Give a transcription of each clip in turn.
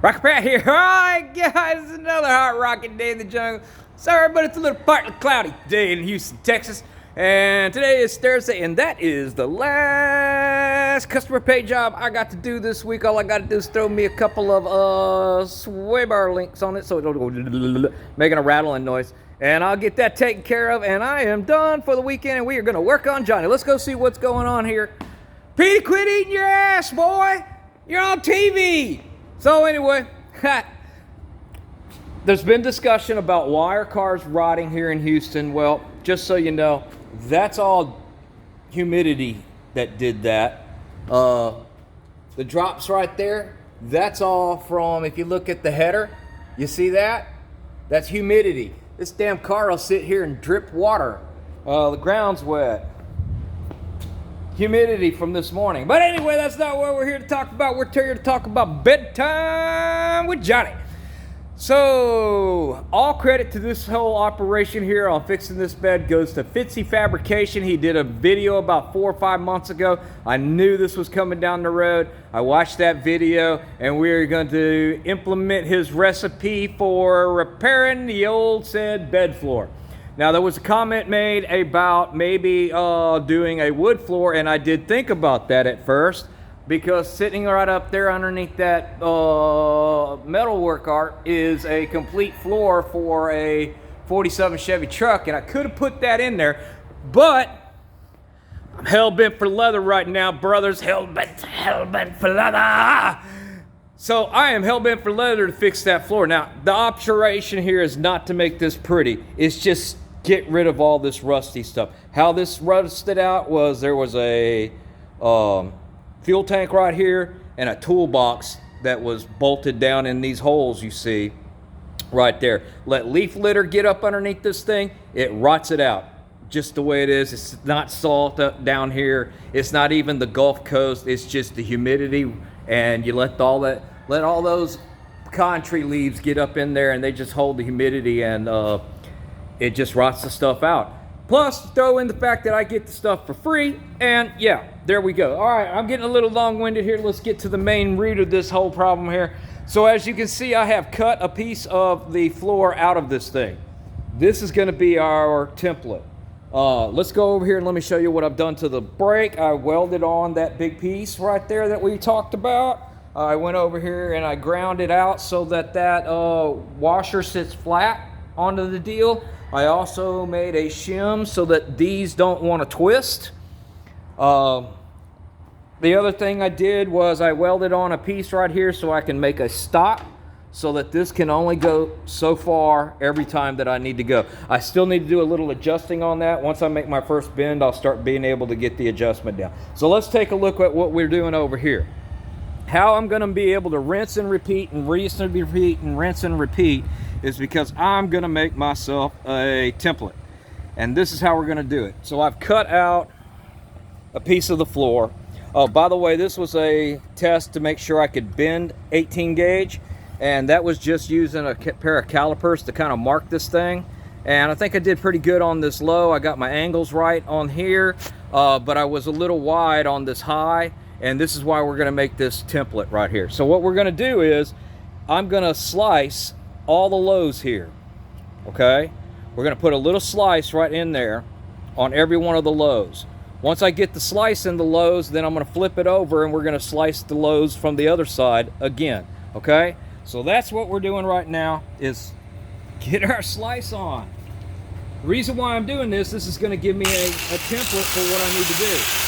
Rocket Pat here. All right, guys, it's another hot rocket day in the jungle. Sorry, but it's a little partly cloudy day in Houston, Texas. And today is Thursday, and that is the last customer pay job I got to do this week. All I got to do is throw me a couple of sway bar links on it so it don't go making a rattling noise. And I'll get that taken care of, and I am done for the weekend, and we are going to work on Johnny. Let's go see what's going on here. Petey, quit eating your ass, boy. You're on TV. So anyway, there's been discussion about why are cars rotting here in Houston. Well, just so you know, that's all humidity that did that. The drops right there, that's all from, if you look at the header, you see that? That's humidity. This damn car will sit here and drip water. The ground's wet. Humidity from this morning. But anyway, that's not what we're here to talk about. We're here to talk about bedtime with Johnny. So, all credit to this whole operation here on fixing this bed goes to Fitzy Fabrication. He did a video about 4 or 5 months ago. I knew this was coming down the road. I watched that video, and we're going to implement his recipe for repairing the old said bed floor. Now, there was a comment made about maybe doing a wood floor, and I did think about that at first, because sitting right up there underneath that metalwork art is a complete floor for a 47 Chevy truck, and I could have put that in there, but I'm hell-bent for leather right now, brothers. Hell-bent for leather. So I am hell-bent for leather to fix that floor. Now, the observation here is not to make this pretty. It's just get rid of all this rusty stuff. How this rusted out was there was a fuel tank right here and a toolbox that was bolted down in these holes you see right there. Let leaf litter get up underneath this thing, it rots it out. Just the way it is. It's not salt up down here. It's not even the Gulf Coast. It's just the humidity, and you let all those pine tree leaves get up in there, and they just hold the humidity, and it just rots the stuff out. Plus, throw in the fact that I get the stuff for free, and yeah, there we go. All right, I'm getting a little long-winded here. Let's get to the main root of this whole problem here. So as you can see, I have cut a piece of the floor out of this thing. This is gonna be our template. Let's go over here and let me show you what I've done to the brake. I welded on that big piece right there that we talked about. I went over here and I ground it out so that washer sits flat onto the deal. I also made a shim so that these don't want to twist. The other thing I did was I welded on a piece right here so I can make a stop so that this can only go so far every time that I need to go. I still need to do a little adjusting on that. Once I make my first bend, I'll start being able to get the adjustment down. So let's take a look at what we're doing over here. How I'm going to be able to rinse and repeat and rinse and repeat and rinse and repeat is because I'm going to make myself a template. And this is how we're going to do it. So I've cut out a piece of the floor. Oh, by the way, this was a test to make sure I could bend 18 gauge. And that was just using a pair of calipers to kind of mark this thing. And I think I did pretty good on this low. I got my angles right on here, but I was a little wide on this high. And this is why we're going to make this template right here. So what we're going to do is I'm going to slice all the lows here, okay? We're going to put a little slice right in there on every one of the lows. Once I get the slice in the lows, then I'm going to flip it over and we're going to slice the lows from the other side again, okay? So that's what we're doing right now, is get our slice on. The reason why I'm doing this is going to give me a template for what I need to do.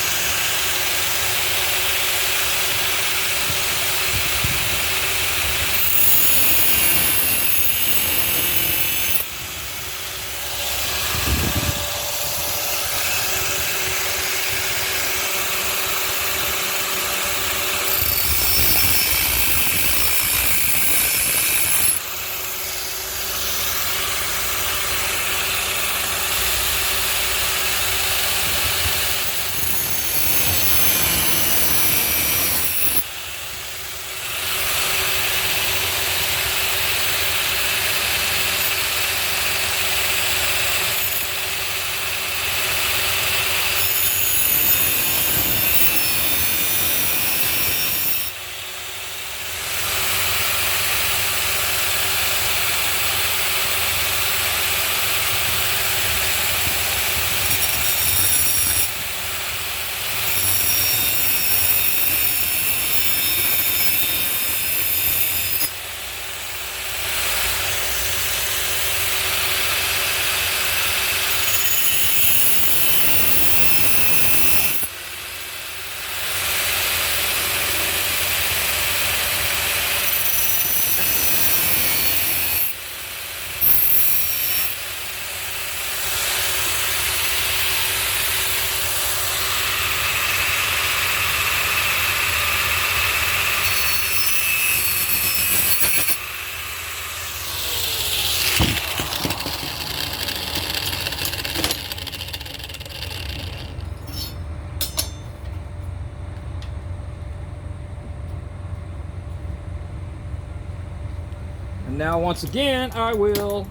And now once again, I will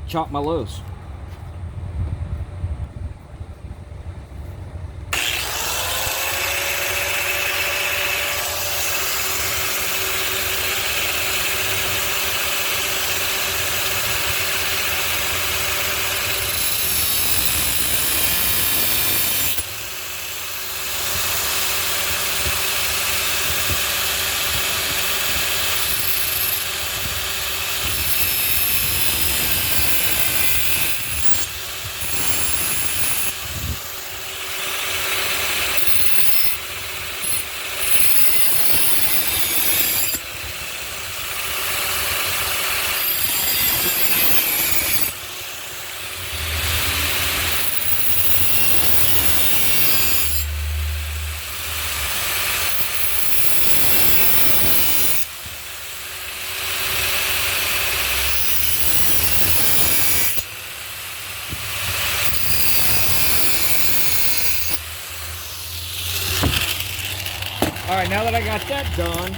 chop my loaves. All right, now that I got that done,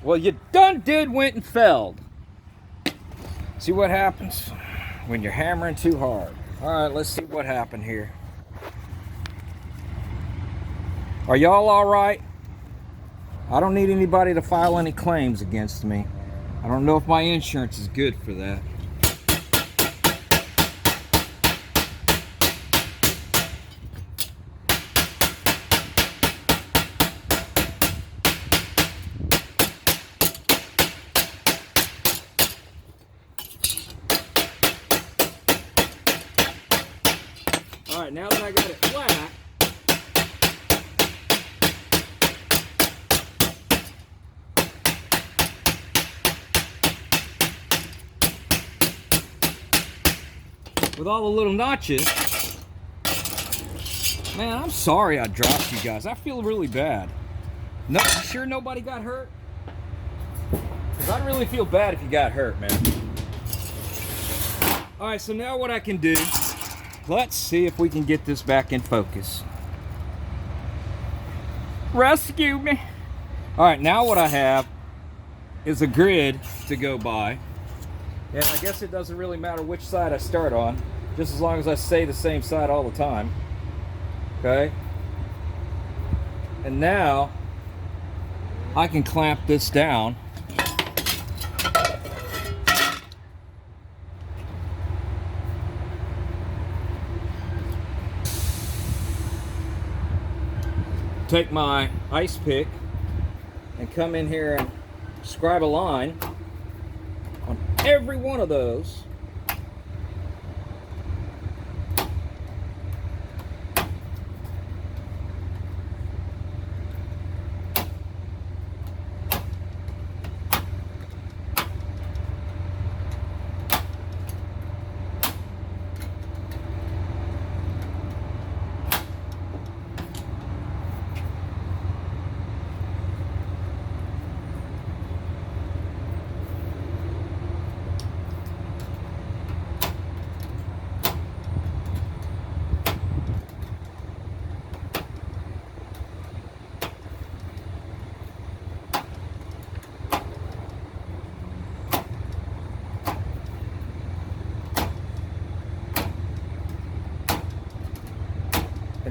well, you done went and felled. See what happens when you're hammering too hard. All right, let's see what happened here. Are y'all all right? I don't need anybody to file any claims against me. I don't know if my insurance is good for that. All right, now that I got it flat, with all the little notches, man, I'm sorry I dropped you guys. I feel really bad. No, you sure nobody got hurt? Because I'd really feel bad if you got hurt, man. All right, so now what I can do, let's see if we can get this back in focus. Rescue me. All right, now what I have is a grid to go by. And I guess it doesn't really matter which side I start on, just as long as I stay the same side all the time. Okay? And now I can clamp this down. Take my ice pick and come in here and scribe a line on every one of those.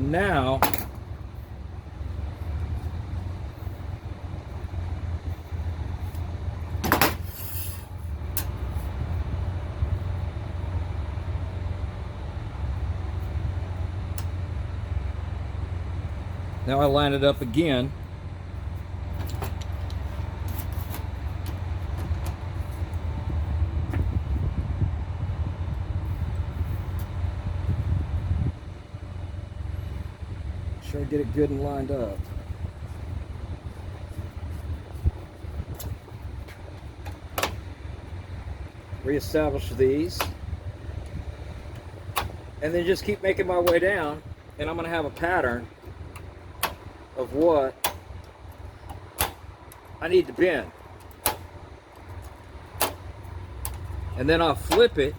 And now, I line it up again. Sure I get it good and lined up. Reestablish these. And then just keep making my way down, and I'm going to have a pattern of what I need to bend. And then I'll flip it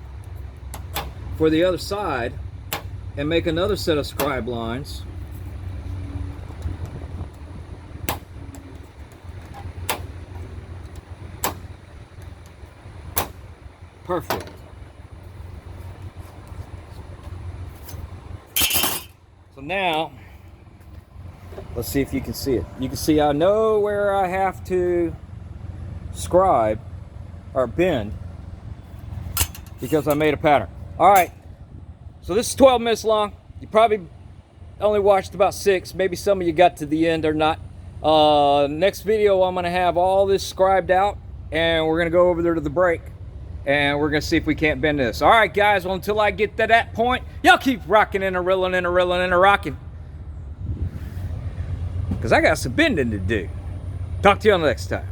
for the other side and make another set of scribe lines. Perfect. So now, let's see if you can see it. You can see I know where I have to scribe or bend because I made a pattern. All right, so this is 12 minutes long. You probably only watched about 6. Maybe some of you got to the end or not. Next video, I'm gonna have all this scribed out, and we're gonna go over there to the break, and we're gonna see if we can't bend this. All right, guys, well, until I get to that point, y'all keep rocking and a-reeling and a-reeling and a-rocking, because I got some bending to do. Talk to you on the next time.